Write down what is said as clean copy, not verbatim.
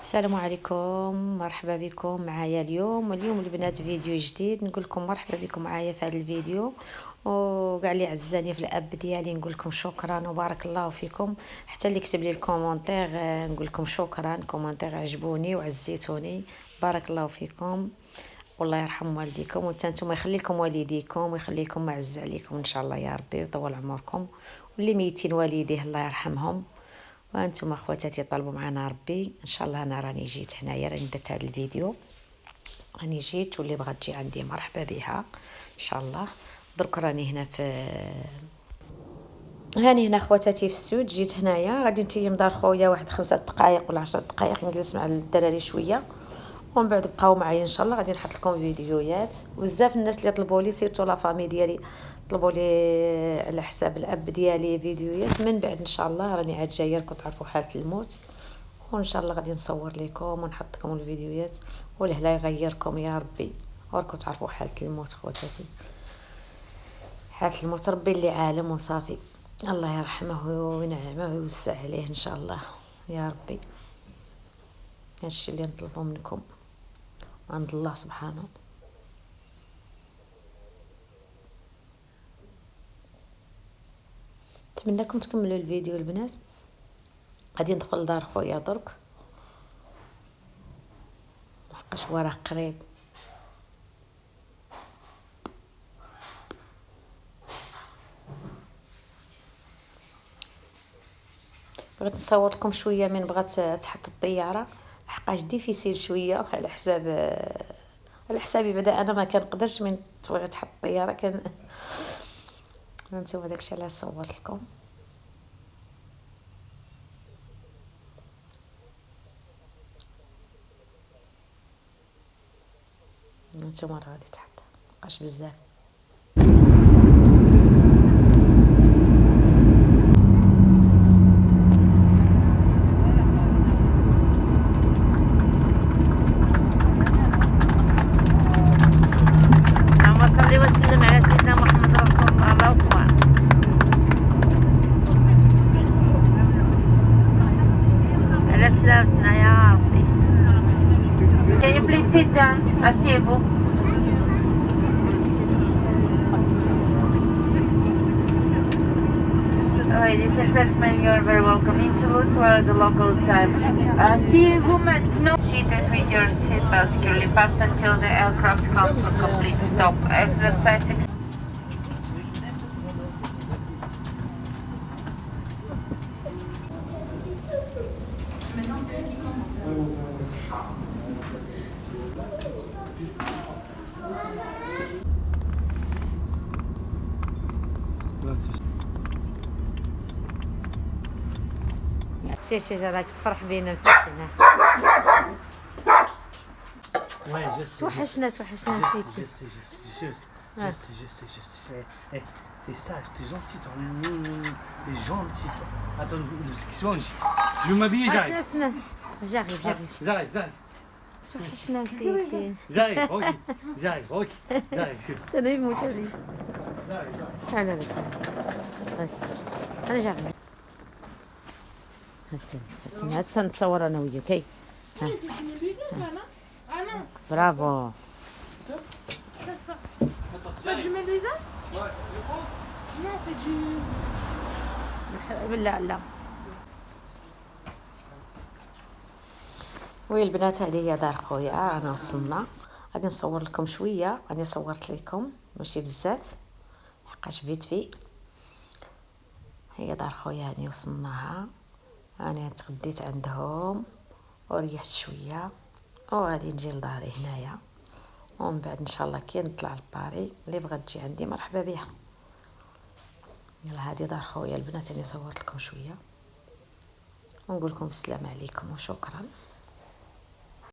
السلام عليكم، مرحبا بكم معايا اليوم البنات فيديو جديد. نقول لكم مرحبا بكم معايا في هذا الفيديو، وكاع اللي عزاني في الاب ديالي نقول لكم شكرا وبارك الله فيكم. حتى اللي كتب لي الكومونتير نقول لكم شكرا، كومونتير عجبوني وعزيتوني، بارك الله فيكم. والله يرحم والديكم وانتم يخلي لكم والديكم ويخلي لكم معز عليكم ان شاء الله يا ربي، ويطول عمركم. واللي ميتين والديه الله يرحمهم. وانتم اخواتاتي طلبوا معنا ربي ان شاء الله. انا راني جيت هنايا، راني درت هذا الفيديو، راني جيت، واللي بغات تجي عندي مرحبا بها ان شاء الله. درك راني هنا هاني هنا خواتاتي في السود. جيت هنايا غادي نتيم دار خويا واحد 5 دقائق ولا 10 دقائق، نجلس مع الدراري شويه ومن بعد بقاو معايا ان شاء الله. غادي نحط لكم فيديوهات، وبزاف الناس اللي طلبوا لي سيرتو لا فامي ديالي طلبوا لي على حساب الاب ديالي فيديوهات. من بعد ان شاء الله راني عاد جايه لكم تعرفوا حاله الموت، وان شاء الله غادي نصور لكم ونحط لكم الفيديوهات، والهلا يغيركم يا ربي، وراكم تعرفوا حاله الموت خواتاتي. حاله الموت ربي اللي عالم وصافي، الله يرحمه وينعمه ويوسع عليه ان شاء الله يا ربي. هادشي اللي نطلبه منكم عند الله سبحانه. نتمنىكم تكملوا الفيديو البنات. غادي ندخل لدار خويا درك لحقاش هو راه قريب. بغيت نصور لكم شويه من بغات تحط الطياره، لحقاش ديفيسيل شويه على حسابي بعدا. انا ما كنقدرش من تبغي تحط الطياره كان نتوما داكشي علاش صورت لكم. نتوما راه غادي تحط مابقاش بزاف. اللهم صل وسلم على سيدنا محمد رسول الله. الله اكبر. على سلامتنا يا ربي. Can you please sit down? Asseyez-vous. Ladies and gentlemen, you are very welcome into Toulouse, where the local time. Asseyez-vous maintenant. Seated with your seatbelt securely fastened until the aircraft comes to a complete stop. Exercise. شي راك تفرح بينا مسكينه. توحشنا سيدي. T'es sage, t'es gentil, t'es gentil. Attends, je vais m'habiller, j'arrive. J'arrive. توحشنا سيدي. J'arrive, ok. انا يموت علي. تعال لك. انا جاي. هاتي نتصور انا وياك. هاي برافو. لا وي البنات، هذه هي دار خويا. انا وصلنا، غادي نصور لكم شويه. انا صورت لكم ماشي بزاف حقاش فيت في. هي دار خويا هاني وصلناها. انا تغديت عندهم وريحت شويه، وغادي نجي لداري هنايا، ومن بعد ان شاء الله كي نطلع لباري اللي بغات تجي عندي مرحبا بها. يلا هذه دار خويا البنات، انا صورت لكم شويه ونقول لكم السلام عليكم وشكرا.